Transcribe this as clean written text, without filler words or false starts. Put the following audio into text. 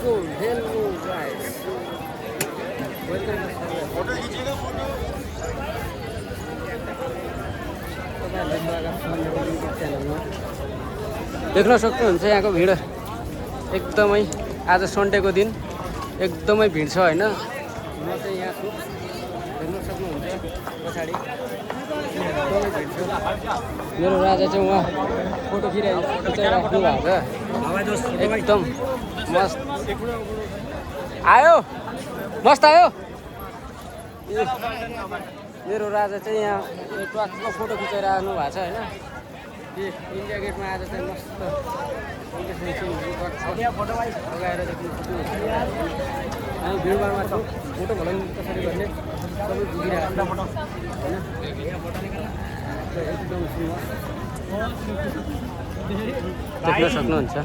so hello guys welcome photo खिचेको photo देख्न सक्नुहुन्छ यहाँको भिड एकदमै आज सन्डेको दिन एकदमै भिड छ हैन म चाहिँ यहाँ छु देख्न सक्नुहुन्छ पछाडी एकदमै भिड छ मेरो राजा चाहिँ उहाँ फोटो खिचिराख्नु भएको एकदम मस्त आयो मस्त आयो मेरो राजा चाहिँ यहाँ ट्रकमा फोटो खिचिराख्नु भएको छ हैन इन्डिया गेटमा आज चाहिँ मस्त लगाएर देख्नु सक्नुहुन्छ हामी भिडभाडमा छौँ फोटो भ्लगिङ कसरी गर्ने सबै बुझिरहेको होइन एकदम देख्न सक्नुहुन्छ